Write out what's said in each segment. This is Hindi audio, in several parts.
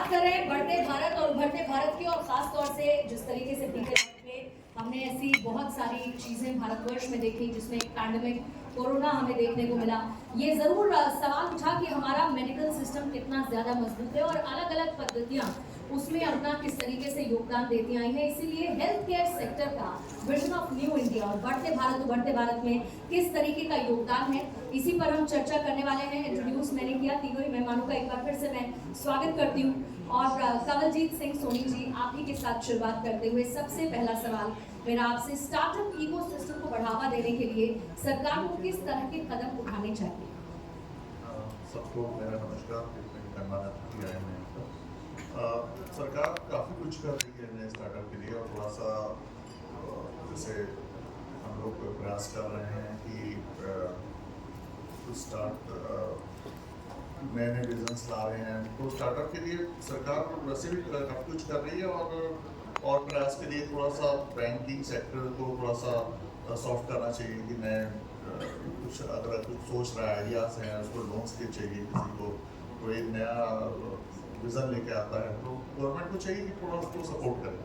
बात कर रहे हैं बढ़ते भारत और उभरते भारत की, और खास तौर से जिस तरीके से बीते वक्त में हमने ऐसी बहुत सारी चीजें भारतवर्ष में देखी जिसमें एक पैंडेमिक कोरोना हमें देखने को मिला। ये जरूर सवाल उठा कि हमारा मेडिकल सिस्टम कितना ज्यादा मजबूत है और अलग अलग पद्धतियां उसमें अपना किस तरीके से योगदान देती आई हैं। इसीलिए हेल्थ केयर सेक्टर का विजन ऑफ न्यू इंडिया और बढ़ते भारत उभरते भारत में किस तरीके का योगदान है, इसी पर हम चर्चा करने वाले हैं। इंट्रोड्यूस मैंने किया, तीनों ही मेहमानों का एक बार फिर से मैं स्वागत करती हूँ। और कवलजीत सिंह सोनी जी, आप ही के साथ शुरुआत करते हुए सबसे पहला सवाल मेरा आपसे, स्टार्टअप इकोसिस्टम को बढ़ावा देने के लिए सरकार को किस तरह के कदम उठाने चाहिए? सबको मेरा नमस्कार। सरकार काफ़ी कुछ कर रही है नए स्टार्टअप के लिए, और थोड़ा सा जैसे हम लोग प्रयास कर रहे हैं कि स्टार्ट नए नए बिजनेस ला रहे हैं। तो स्टार्टअप के लिए सरकार वैसे भी काफ़ी कुछ कर रही है, और प्रयास के लिए थोड़ा सा बैंकिंग सेक्टर को थोड़ा सा सॉफ्ट करना चाहिए कि नए कुछ अगर कुछ सोच रहा है, आइडियाज हैं, उसको लोन्स के चाहिए, किसी को कोई नया विजन लेके आता है तो गवर्नमेंट को चाहिए कि थोड़ा उसको सपोर्ट करें।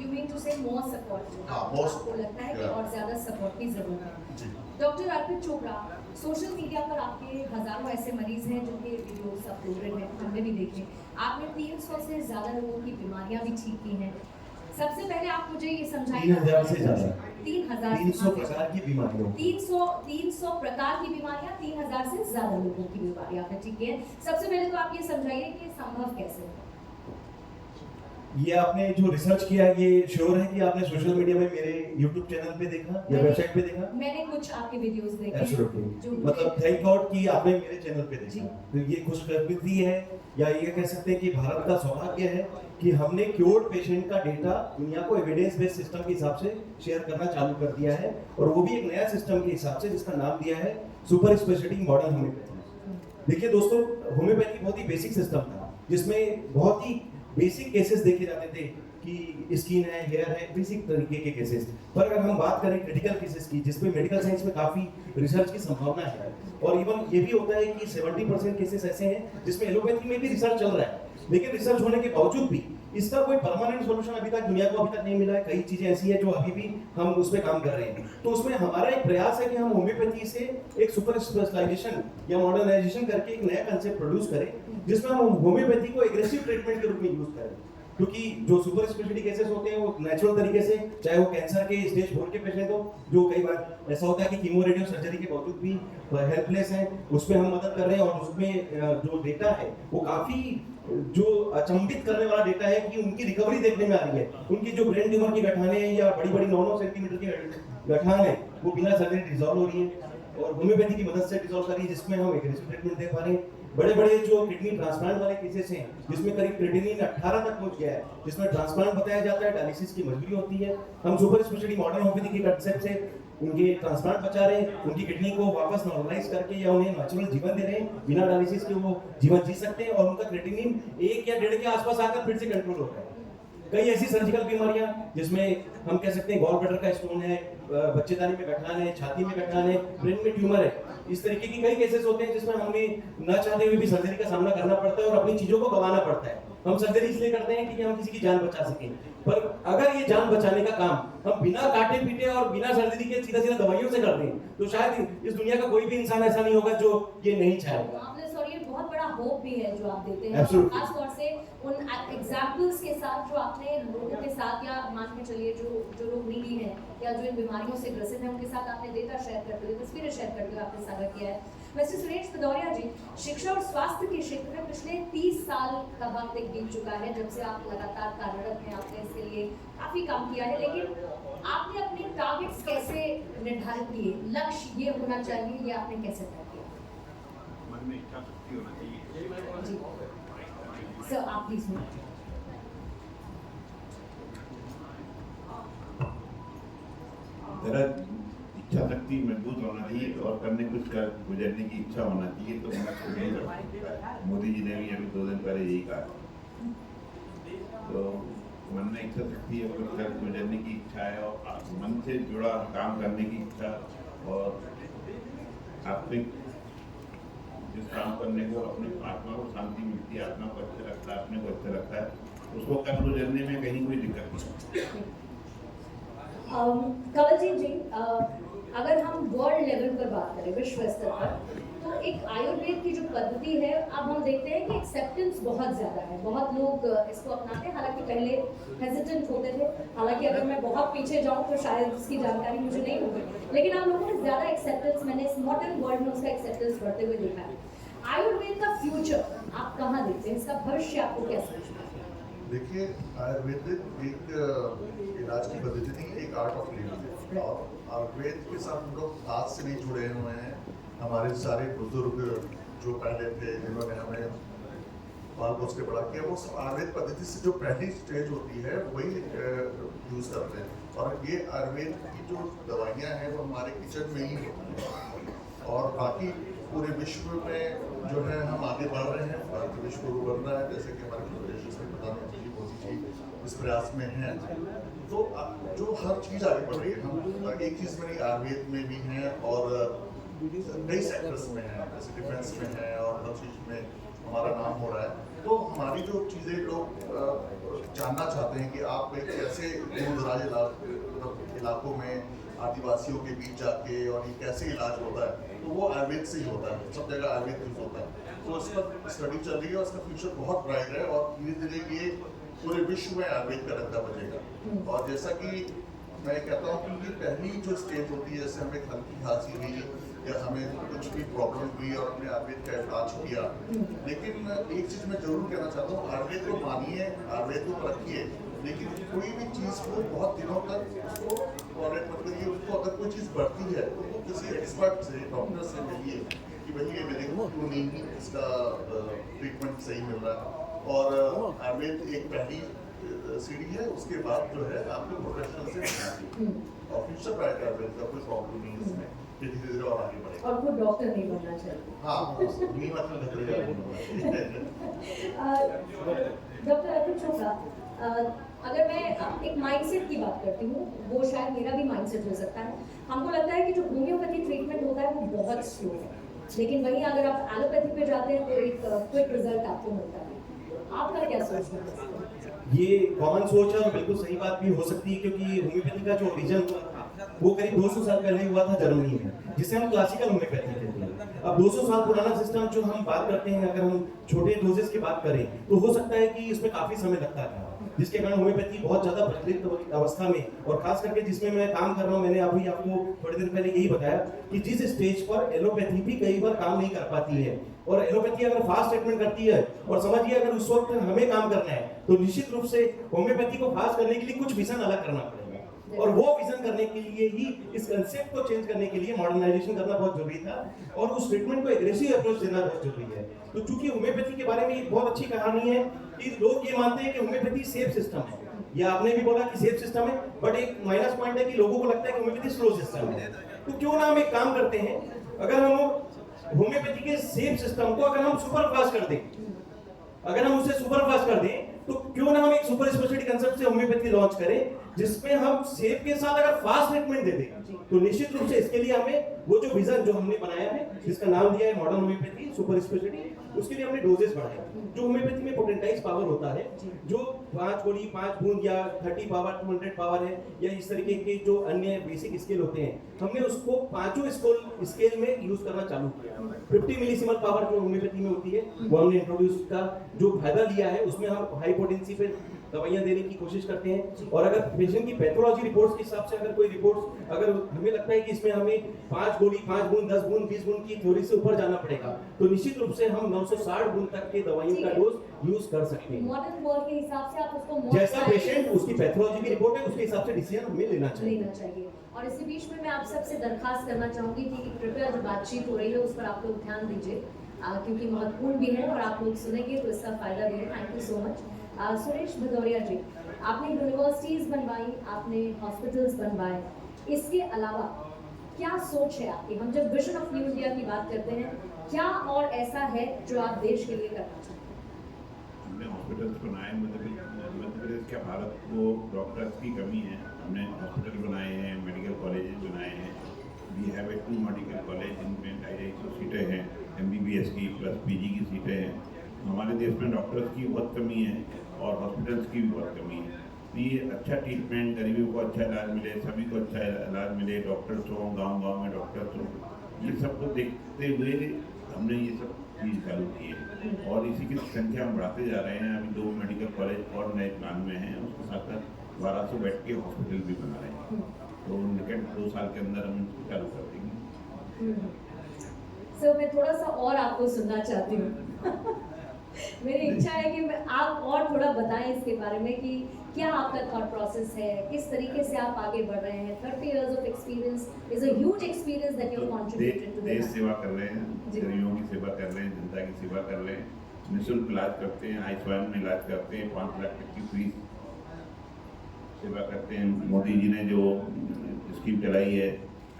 You mean to say more support? हाँ, more आपको लगता है कि और ज्यादा सपोर्ट की जरूरत है? जी। डॉक्टर अर्पित चोपड़ा, सोशल मीडिया पर आपके हजारों ऐसे मरीज हैं जिनके वीडियोस अपलोड हैं, हमने भी देखे। आपने 300 से ज्यादा लोगों की बीमारियां भी ठीक की हैं। सबसे पहले आप मुझे ये समझाइए। 3000 से ज्यादा 300 प्रकार की बीमारियां 300 प्रकार की बीमारियां, 3000 से ज्यादा लोगों की बीमारियां आपने ठीक है। सबसे पहले तो आप ये समझाइए कि संभव कैसे है? ये आपने जो रिसर्च किया, ये श्योर है कि आपने सोशल मीडिया में मेरे YouTube चैनल पे देखा या वेबसाइट पे देखा? मैंने कुछ आपके वीडियोस देखे। एब्सोल्युटली, मतलब थैंक गॉड कि आपने मेरे चैनल पे देखा। तो ये खुशकिस्मती है, या ये कह सकते हैं कि भारत का सौभाग्य है कि हमने क्योर्ड पेशेंट का डेटा दुनिया को एविडेंस बेस्ड सिस्टम के हिसाब से शेयर करना चालू कर दिया है, और वो भी एक नया सिस्टम के हिसाब से जिसका नाम दिया है सुपर स्पेशलिटी मॉडर्न होम्योपैथी। देखिए दोस्तों, होम्योपैथी बहुत ही बेसिक सिस्टम था जिसमें बहुत ही बेसिक केसेस देखे जाते थे कि स्किन है, हेयर है, बेसिक तरीके के केसेस। पर अगर हम बात करें क्रिटिकल केसेस की, जिसपे मेडिकल साइंस में काफी रिसर्च की संभावना है, और इवन ये भी होता है कि 70% केसेस ऐसे हैं जिसमें एलोपैथी में भी रिसर्च चल रहा है, लेकिन रिसर्च होने के बावजूद भी इसका कोई परमानेंट सॉल्यूशन अभी तक दुनिया को अभी तक नहीं मिला है। कई चीजें ऐसी हैं जो अभी भी हम उस पर काम कर रहे हैं। तो उसमें हमारा एक प्रयास है कि हम होम्योपैथी से एक सुपर स्पेशलाइजेशन या मॉडर्नाइजेशन करके एक नया कंसेप्ट प्रोड्यूस करें, जिसमें हम होम्योपैथी को एग्रेसिव ट्रीटमेंट के रूप में यूज करें। क्योंकि जो सुपर स्पेशलिटी केसेस होते हैं वो नेचुरल तरीके से, चाहे वो कैंसर के स्टेज 4 के पेशेंट हो, जो कई बार ऐसा होता है कि कीमो रेडियो सर्जरी के बावजूद भी हेल्पलेस हैं, उस पर हम मदद कर रहे हैं। और उसमें जो डेटा है वो काफी जो अचंभित करने वाला डेटा है कि उनकी रिकवरी देखने में आ रही है। उनकी जो ब्रेन ट्यूमर की गठाने हैं या बड़ी बड़ी 9-9 सेंटीमीटर की गठान है, वो बिना सर्जरी डिसॉल्व हो रही है और होम्योपैथी की मदद से डिसॉल्व कर रही है, जिसमें हम एग्रेसिव ट्रीटमेंट दे पा रहे हैं। बड़े बड़े जो किडनी ट्रांसप्लांट वाले केसेस हैं जिसमें करीब क्रिएटिनिन 18 तक पहुंच गया है, जिसमें ट्रांसप्लांट बताया जाता है, डायलिसिस की मजबूरी होती है, हम सुपर स्पेशलिटी मॉडर्न होम्योपैथी के कंसेप्ट से उनके ट्रांसप्लांट बचा रहे हैं, उनकी किडनी को वापस नॉर्मलाइज करके या उन्हें नेचुरल जीवन दे रहे हैं, बिना डायलिसिस के वो जीवन जी सकते हैं, और उनका क्रिएटिनिन 1 या 1.5 के आसपास आकर फिर से कंट्रोल हो रहा है। कई ऐसी सर्जिकल बीमारियां जिसमें हम कह सकते हैं गॉल ब्लैडर का स्टोन है, बच्चेदानी में गठान है, छाती में गठान है, ब्रेन में ट्यूमर है, इस तरीके की कई केसेस होते हैं जिसमें हमें न चाहते हुए भी सर्जरी का सामना करना पड़ता है और अपनी चीजों को गंवाना पड़ता है। हम सर्जरी इसलिए करते हैं कि हम किसी की जान बचा सकें, पर अगर ये जान बचाने का काम हम बिना काटे पीटे और बिना सर्जरी के सीधा सीधा दवाइयों से करते हैं, तो शायद इस दुनिया का कोई भी इंसान ऐसा नहीं होगा जो ये नहीं चाहेगा। बहुत बड़ा होप भी है जो आप देते हैं, खास तौर से उन एग्जाम्पल्स के साथ जो आपने लोगों के साथ, या मान के चलिए जो लोग नीडी हैं या जो इन बीमारियों से ग्रसित हैं, उनके साथ आपने डेटा शेयर करते हुए, तस्वीरें शेयर करते हुए आपने साझा किया है। वैसे सुरेश भदौरिया जी, शिक्षा और स्वास्थ्य के क्षेत्र में पिछले 30 साल का वक्त एक बीत चुका है जब से आप लगातार कार्यरत हैं, आपने इसके लिए काफी काम किया है, लेकिन आपने अपने टारगेट्स कैसे निर्धारित किए? लक्ष्य ये होना चाहिए, ये आपने कैसे तय किया? मन में इच्छा शक्ति होना चाहिए। सर आप प्लीज। मेरा इच्छा शक्ति मजबूत होना चाहिए और करने कुछ कर गुजरने की इच्छा होना चाहिए, तो मैं मोदी जी ने भी अभी 2 दिन पहले यही कहा। तो मन में इच्छा शक्ति है, कुछ कर गुजरने की इच्छा है, और मन से जुड़ा काम करने की इच्छा, और आत्मिक जिस काम करने को अपनी आत्मा को शांति मिलती है, आत्मा को अच्छा लगता है, अपने को अच्छा लगता है, उसको कर्म करने में कहीं कोई दिक्कत नहीं। कंवलजीत जी, अगर हम वर्ल्ड लेवल पर बात करें, विश्व स्तर पर, तो एक आयुर्वेद की जो पद्धति है, अब हम देखते हैं कि एक्सेप्टेंस बहुत ज़्यादा है, बहुत लोग इसको अपनाते हैं। हालांकि पहले हेजिटेंट होते थे, हालांकि अगर मैं बहुत पीछे जाऊं तो शायद इसकी जानकारी मुझे नहीं होगी, लेकिन आप लोगों ने ज़्यादा एक्सेप्टेंस, मैंने इस मॉडर्न वर्ल्ड में उसका एक्सेप्टेंस बढ़ते हुए देखा है। आयुर्वेद का फ्यूचर आप कहाँ देखते हैं, इसका भविष्य आपको कैसा लगता है? देखिए, आयुर्वेद एक इलाज की पद्धति नहीं, एक आर्ट ऑफ लिविंग है। और आयुर्वेद के साथ हम लोग हाथ से नहीं जुड़े हुए हैं। हमारे सारे बुजुर्ग जो पहले थे, जिन्होंने हमें पाल पोस के बड़ा किया, वो आयुर्वेद पद्धति से जो पहली स्टेज होती है वही यूज़ करते हैं। और ये आयुर्वेद की जो दवाइयाँ हैं वो हमारे किचन में ही होती हैं। और बाकी पूरे विश्व में जो है हम आगे बढ़ रहे हैं, भारत विश्व गुरु बन रहा है, जैसे कि हमारे देश में प्रधानमंत्री जी मोदी जी इस प्रयास में हैं। तो जो हर चीज़ आगे बढ़ रही है, हम एक चीज़ में नहीं, आयुर्वेद में भी हैं और कई सेक्टर्स में हैं, जैसे डिफेंस में है और हर चीज़ में हमारा नाम हो रहा है। तो हमारी जो चीज़ें लोग जानना चाहते हैं कि आप एक ऐसे दूर दराज इलाकों में आदिवासियों के बीच जाके और ये कैसे इलाज होता है, तो वो आयुर्वेद से ही होता है, सब जगह आयुर्वेद यूज होता है। तो इस पर स्टडी चल रही है और इसका फ्यूचर बहुत ब्राइट है और धीरे धीरे ये पूरे विश्व में आयुर्वेद का रद्दा बजेगा। और जैसा कि मैं कहता हूँ कि ये पहली जो स्टेज होती है, जैसे हमें हल्की खांसी हुई या हमें कुछ भी प्रॉब्लम हुई और हमने आयुर्वेद का इलाज किया, लेकिन एक चीज़ मैं जरूर कहना चाहता हूँ, आयुर्वेद को मानिए, आयुर्वेद को रखिए, लेकिन कोई भी चीज़ को बहुत दिनों तक उसको टॉलरेट मत करिए। उसको अगर कोई चीज़ बढ़ती है तो वो किसी एक्सपर्ट से, डॉक्टर से मिलिए कि भाई ये मेरे को क्यों नहीं इसका ट्रीटमेंट सही मिल रहा है। और आयुर्वेद एक पहली सीढ़ी है, उसके बाद जो है आपको प्रोफेशनल से मिलना और फ्यूचर ब्राइट आयुर्वेद का कोई प्रॉब्लम नहीं है इसमें, धीरे धीरे और आगे बढ़ेगा। और कोई डॉक्टर नहीं बनना चाहिए। हाँ, नहीं मतलब डॉक्टर अतुल चोपड़ा, अगर मैं एक माइंडसेट की बात करती हूँ, वो शायद मेरा भी माइंडसेट हो सकता है। हमको लगता है कि जो होम्योपैथी ट्रीटमेंट होता है वो बहुत स्लो है, लेकिन वहीं अगर आप एलोपैथी पे जाते हैं तो एक क्विक रिजल्ट आपको मिलता है। आपका क्या सोचना है? ये कॉमन सोच है और बिल्कुल सही बात भी हो सकती है, क्योंकि होम्योपैथी का जो ओरिजिन वो करीब 200 साल पहले हुआ था जर्मनी में, जिसे हम क्लासिकल होम्योपैथी कहते हैं। अब 200 साल पुराना सिस्टम जो हम बात करते हैं, अगर हम छोटे डोजेस की बात करें तो हो सकता है कि इसमें काफी समय लगता था, जिसके कारण होम्योपैथी बहुत ज्यादा प्रचलित अवस्था में, और खास करके जिसमें मैं काम कर रहा हूँ, मैंने अभी आपको थोड़ी देर पहले यही बताया कि जिस स्टेज पर एलोपैथी भी कई बार काम नहीं कर पाती है, और एलोपैथी अगर फास्ट ट्रीटमेंट करती है, और समझिए अगर उस वक्त हमें काम करना है, तो निश्चित रूप से होम्योपैथी को फास्ट करने के लिए कुछ विजन अलग करना पड़ेगा। और वो विजन करने के लिए ही, इस कंसेप्ट को चेंज करने के लिए मॉडर्नाइजेशन करना बहुत जरूरी था, और उस ट्रीटमेंट को एग्रेसिव अप्रोच देना बहुत जरूरी है। तो चूंकि होम्योपैथी के बारे में एक बहुत अच्छी कहानी है कि लोग ये मानते हैं कि होम्योपैथी सेफ सिस्टम है, या आपने भी बोला कि सेफ सिस्टम है, बट एक माइनस पॉइंट है कि लोगों को लगता है कि होम्योपैथी स्लो सिस्टम है। तो क्यों ना हम एक काम करते हैं, अगर हम होम्योपैथी के सेफ सिस्टम को अगर हम सुपर फास्ट कर दें, अगर हम उसे सुपर फास्ट कर दें, तो क्यों ना हम एक सुपर स्पेशलिटी कंसेप्ट से होम्योपैथी लॉन्च करें, जिसमें हम सेफ के साथ अगर फास्ट ट्रीटमेंट दे दें। तो निश्चित रूप से इसके लिए हमें वो जो विजन जो हमने बनाया है, जिसका नाम दिया है मॉडर्न होम्योपैथी सुपर स्पेशलिटी, उसके लिए हमने डोजेस बढ़ाए। जो होम्योपैथी में पोटेंटाइज पावर होता है, जो 5 गोली 5 बूंद या 30 पावर 200 पावर है, या इस तरीके के जो अन्य बेसिक स्केल होते हैं, हमने उसको पांचों स्केल में यूज करना चालू किया। 50 मिलीसीमल पावर जो होम्योपैथी में होती है, वो हमने इंट्रोड्यूस का जो फायदा लिया है, उसमें हम हाई पोटेंसी पे दवाइयां देने की कोशिश करते हैं। और अगर पेशेंट की पैथोलॉजी रिपोर्ट्स के हिसाब से अगर कोई रिपोर्ट्स, अगर हमें लगता है कि इसमें हमें 5 गोली 5 बूंद 10 बूंद 20 बूंद की थ्योरी से ऊपर जाना पड़ेगा, तो निश्चित रूप से हम 960 बूंद तक के दवाइयों का डोज यूज कर सकते हैं। मॉडर्न वर्ल्ड के हिसाब से आप उसको जैसा पेशेंट उसकी पैथोलॉजी की रिपोर्ट है, उसके हिसाब से डिसीजन हमें लेना चाहिए। और इसी बीच में मैं आप सबसे दरखास्त करना चाहूंगी कि कृपया जो बातचीत हो रही है उस पर आप लोग ध्यान दीजिए, क्योंकि महत्वपूर्ण भी है और आप लोग सुनेंगे तो इसका फायदा भी है। Thank you so much. Suresh Bhadauria ji, आपने यूनिवर्सिटीज बनवाई, आपने हॉस्पिटल्स बनवाए, इसके अलावा क्या सोच है आपकी? हम जब विजन ऑफ न्यू इंडिया की बात करते हैं, क्या और ऐसा है जो आप देश के लिए करना चाहते हैं? हमने हॉस्पिटल्स बनाए, मध्य प्रदेश के भारत को डॉक्टर्स की कमी है, हमने हॉस्पिटल बनाए हैं, मेडिकल कॉलेजेस बनाए हैं। वी हैव 2 मेडिकल कॉलेज, इनमें 250 सीटें हैं। MBBS की प्लस PG की सीटें हैं। हमारे देश में डॉक्टर्स की बहुत कमी है और हॉस्पिटल्स की भी बहुत कमी है। तो ये अच्छा ट्रीटमेंट, गरीबों को अच्छा इलाज मिले, सभी को अच्छा इलाज मिले, डॉक्टर्स हों, गांव-गांव में डॉक्टर्स हों, ये सब को देखते हुए हमने ये सब चीज़ चालू की है और इसी की संख्या हम बढ़ाते जा रहे हैं। अभी 2 मेडिकल कॉलेज और नए प्लान में हैं, उसके साथ साथ 1200 बेड के हॉस्पिटल भी बना रहे हैं। तो निकट 2 साल के अंदर हम इसको चालू कर देंगे। सर मैं थोड़ा सा और आपको सुनना चाहती हूँ मेरी इच्छा है कि आप और थोड़ा बताएं इसके बारे में कि क्या आपका थॉट प्रोसेस है, किस तरीके से आप आगे बढ़ रहे हैं। 30 years of experience is a huge experience that you have contributed to the देश सेवा कर रहे हैं, गरीबों की सेवा कर रहे हैं, जनता की सेवा कर रहे हैं, निःशुल्क इलाज करते हैं, आयुष्मान में इलाज करते हैं, 5 लाख तक की फ्री सेवा करते हैं। मोदी जी ने जो स्कीम चलाई है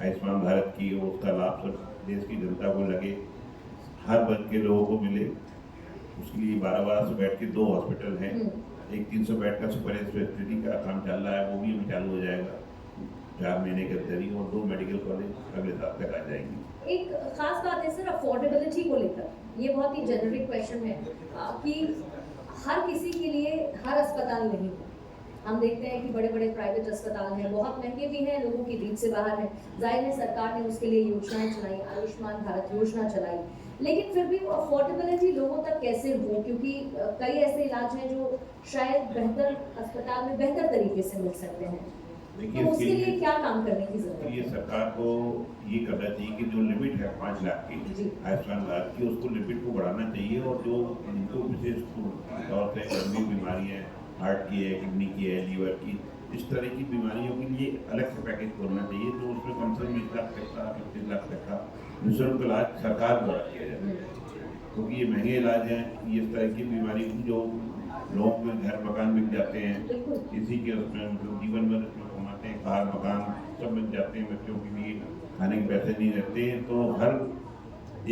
आयुष्मान भारत की, उसका लाभ सब देश की जनता को लगे, हर वर्ग के लोगों को मिले। उसके लिए 1200 बेड के 2 हॉस्पिटल हैं, एक 300 बेड का सुपर स्पेशलिटी का काम चल रहा है, वो भी अभी चालू हो जाएगा 4 महीने के अंदर ही, और 2 मेडिकल कॉलेज अगले साल तक आ जाएंगे। एक खास बात है सर अफोर्डेबिलिटी को लेकर, ये बहुत ही जेनरिक क्वेश्चन है कि हर किसी के लिए हर अस्पताल नहीं है। हम देखते हैं कि बड़े बड़े प्राइवेट अस्पताल हैं, बहुत महंगे भी हैं, लोगों की रीच से बाहर हैं। जाहिर है सरकार ने उसके लिए योजनाएं चलाई, आयुष्मान भारत योजना चलाई, लेकिन फिर भी वो अफोर्डेबिलिटी लोगों तक कैसे हो, क्योंकि कई ऐसे इलाज हैं जो शायद बेहतर अस्पताल में बेहतर तरीके से मिल सकते हैं। तो उसके लिए क्या काम करने की जरूरत है? ये सरकार को ये करना चाहिए कि जो लिमिट है 5 लाख की आयुष्मान भारत की, उसको लिमिट को बढ़ाना चाहिए, और जो जिनको विशेष तौर से गंभीर बीमारियाँ, हार्ट की है, किडनी की है, लीवर की, इस तरह की बीमारियों के लिए अलग से पैकेज खोलना चाहिए। तो उसमें कम से कम 20 लाख तक का, 25 लाख तक का निःशुल्क इलाज सरकार द्वारा किया जाए, क्योंकि ये महंगे इलाज हैं। ये इस तरह की बीमारी जो लोगों के घर मकान बिक जाते हैं, इसी के उसमें मतलब जीवन भर जो कमाते हैं, कार मकान सब मिल जाते हैं, बच्चों के लिए खाने के पैसे नहीं रहते हैं, तो हर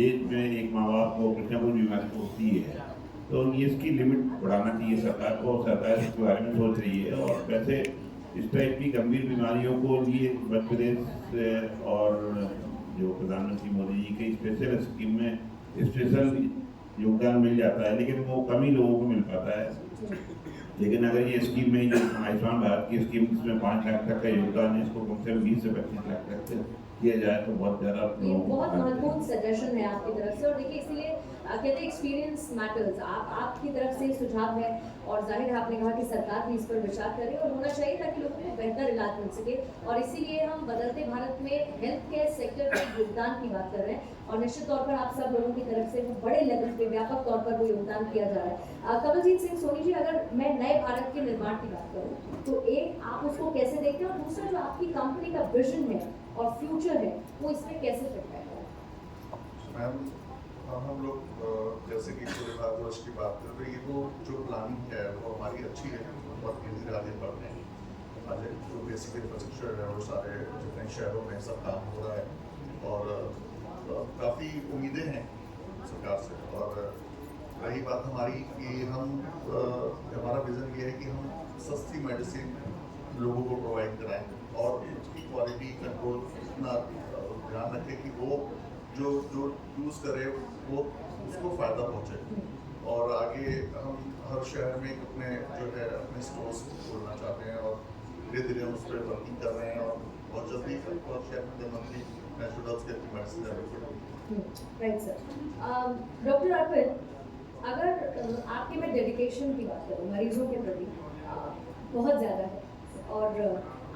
एज में एक माँ बाप को कुछ ना कुछ बीमारी होती है। तो ये इसकी लिमिट बढ़ाना चाहिए सरकार को, और सरकार इसके बारे में सोच रही है। और वैसे इस टाइप की गंभीर बीमारियों को लिए मध्य प्रदेश और जो प्रधानमंत्री मोदी जी की स्पेशल स्कीम में स्पेशल योगदान मिल जाता है, लेकिन वो कम ही लोगों को मिल पाता है। लेकिन अगर ये स्कीम में, जो आयुष्मान भारत की स्कीम जिसमें 5 लाख तक का योगदान है, इसको कम से कम 20 से 25 लाख तक किया जाए तो बहुत ज़्यादा बहुत महत्वपूर्ण सजेशन है आपकी तरफ से। और देखिए इसलिए कहते हैं एक्सपीरियंस मैटर्स, आपकी तरफ से सुझाव है, और जाहिर है आपने कहा कि सरकार भी इस पर विचार करे और होना चाहिए ताकि लोगों को बेहतर इलाज मिल सके। और इसीलिए हम बदलते भारत में हेल्थ केयर सेक्टर के योगदान की बात कर रहे हैं, और निश्चित तौर पर आप सब लोगों की तरफ से वो बड़े लेवल पे व्यापक तौर पर वो योगदान किया जा रहा है। कमलजीत सिंह सोनी जी, अगर मैं नए भारत के निर्माण की बात करूँ तो एक आप उसको कैसे देखते हैं, और दूसरा जो आपकी कंपनी का विजन है और फ्यूचर है वो इसमें कैसे फिट बैठा है? मैम हम लोग जैसे कि पूरे भारतवर्ष की बात कर रहे हैं, ये तो जो प्लानिंग है वो हमारी अच्छी है, बहुत तेजी आगे बढ़ रहे हैं। हमारे जो बेसिक इंफ्रास्ट्रक्चर है वो सारे जितने शहरों में सब काम हो रहा है, और काफ़ी उम्मीदें हैं सरकार से। और रही बात हमारी कि हम हमारा विज़न ये है कि हम सस्ती मेडिसिन लोगों को प्रोवाइड कराएं, और उसकी क्वालिटी कंट्रोल इतना ध्यान रखें कि वो जो यूज़ करे वो उसको फ़ायदा पहुँचे। और आगे हम हर शहर में अपने जो है अपने स्टोर्स खोलना चाहते हैं, और धीरे धीरे हम उस पर वर्किंग कर रहे हैं, और बहुत जल्दी शहर में मंथली नेचुरल्स के medicine available. Right sir. Doctor Arpit, अगर आपके मैं डेडिकेशन की बात करूँ मरीजों के प्रति बहुत ज़्यादा है, और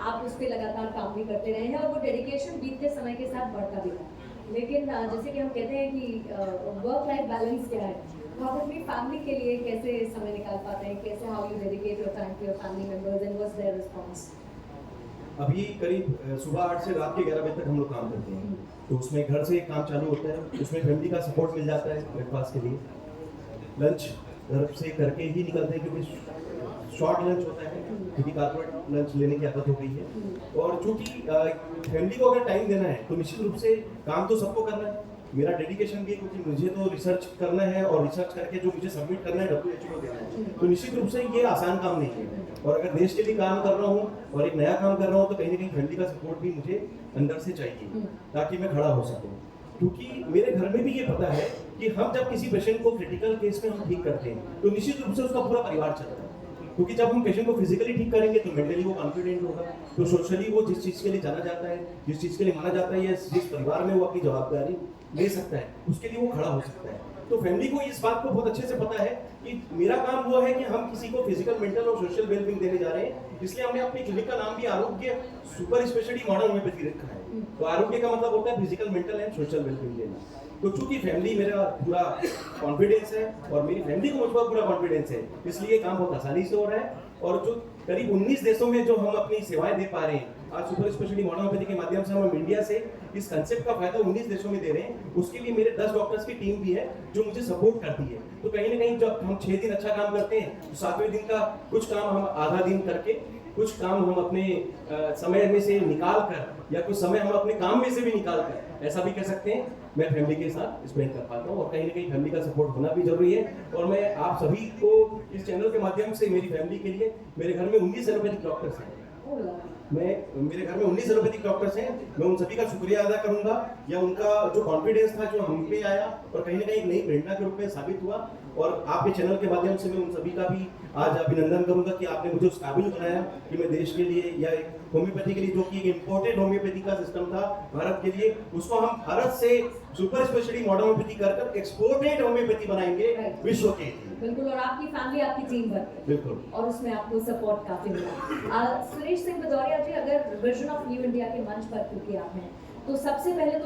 आप उस पर लगातार काम भी करते रहे हैं, और वो डेडिकेशन बीतते समय के साथ बढ़ता भी है। लेकिन जैसे कि हम कहते हैं कि वर्क लाइफ बैलेंस क्या है, तो आप अपनी फैमिली के लिए कैसे समय निकाल पाते हैं, कैसे how you dedicate your time to your family members and what's their response? अभी करीब सुबह 8 से रात के 11 बजे तक हम लोग काम करते हैं, तो उसमें घर से काम चालू होता है, उसमें फैमिली का सपोर्ट मिल जाता है ब्रेकफास्ट के लिए। लंच घर से करके ही निकलते हैं, क्योंकि शॉर्ट लंच होता है, क्योंकि कॉर्पोरेट लंच लेने की आदत हो गई है। और चूँकि फैमिली को अगर टाइम देना है तो निश्चित रूप से काम तो सबको करना है, मेरा डेडिकेशन भी है, क्योंकि मुझे तो रिसर्च करना है, और रिसर्च करके जो मुझे सबमिट करना है WHO को देना है, तो निश्चित रूप से ये आसान काम नहीं है। और अगर देश के लिए काम कर रहा हूँ और एक नया काम कर रहा हूँ, तो कहीं ना कहीं फैमिली का सपोर्ट भी मुझे अंदर से चाहिए ताकि मैं खड़ा हो सकूँ। क्योंकि मेरे घर में भी ये पता है कि हम जब किसी पेशेंट को क्रिटिकल केस में हम ठीक करते हैं तो निश्चित रूप से उसका पूरा परिवार चलता है, क्योंकि जब हम पेशेंट को फिजिकली ठीक करेंगे तो मेंटली वो कॉन्फिडेंट होगा, तो सोशली वो जिस चीज़ के लिए जाना जाता है, जिस चीज़ के लिए माना जाता है, या जिस परिवार में वो अपनी जवाबदारी ले सकता है, उसके लिए वो खड़ा हो सकता है। तो फैमिली को इस बात को बहुत अच्छे से पता है कि मेरा काम वो है कि हम किसी को फिजिकल, मेंटल और सोशल वेलबींग देने जा रहे हैं, इसलिए हमने अपनी क्लिनिक का नाम भी आरोग्य सुपर स्पेशलिटी मॉडर्न होम्योपैथी रखा है। तो आरोग्य का मतलब होता है physical, mental and social wellbeing देना। तो चूंकि फैमिली मेरा पूरा कॉन्फिडेंस है और मेरी फैमिली को मुझ पर पूरा कॉन्फिडेंस है, इसलिए ये काम बहुत आसानी से हो रहा है। और जो करीब 19 देशों में जो हम अपनी सेवाएं दे पा रहे हैं, आज सुपर स्पेशलिटी मॉडर्न होम्योपैथी के माध्यम से हम इंडिया से इस कंसेप्ट का फायदा 19 देशों में दे रहे हैं, उसके लिए मेरे 10 डॉक्टर्स की टीम भी है जो मुझे सपोर्ट करती है। तो कहीं ना कहीं जब हम 6 दिन अच्छा काम करते हैं तो 7वें दिन का कुछ काम हम आधा दिन करके, कुछ काम हम अपने समय में से निकाल कर, या कुछ समय हम अपने काम में से भी निकाल कर, ऐसा भी कह सकते हैं, मैं फैमिली के साथ स्पेंड कर पाता हूँ। और कहीं ना कहीं फैमिली का सपोर्ट होना भी जरूरी है। और मैं आप सभी को इस चैनल के माध्यम से मेरी फैमिली के लिए, मेरे घर में 19 एलोपैथिक डॉक्टर्स हैं, मेरे घर में 19 एलोपैथिक डॉक्टर्स हैं, मैं उन सभी का शुक्रिया अदा करूंगा, या उनका जो कॉन्फिडेंस था जो हम पे आया और कहीं ना कहीं एक नई प्रेरणा के रूप में साबित हुआ। और आपके चैनल के माध्यम से मैं उन सभी का भी आज अभिनंदन करूंगा कि आपने मुझे उस काबिल बनाया कि मैं देश के लिए, या होम्योपैथी के लिए, जो कि एक इम्पोर्टेड होम्योपैथी का सिस्टम था भारत के लिए, उसको हम भारत से सुपर स्पेशलिटी मॉडर्न होम्योपैथी कर एक्सपोर्टेड होम्योपैथी बनाएंगे विश्व के। बिल्कुल, और आपकी फैमिली, आपकी टीम वर्क, बिल्कुल, और उसमें आपको सपोर्ट काफी मिला। सुरेश सिंह भदौरिया जी, अगर विजन ऑफ न्यू इंडिया के मंच पर, क्योंकि आप हैं, तो सबसे पहले तो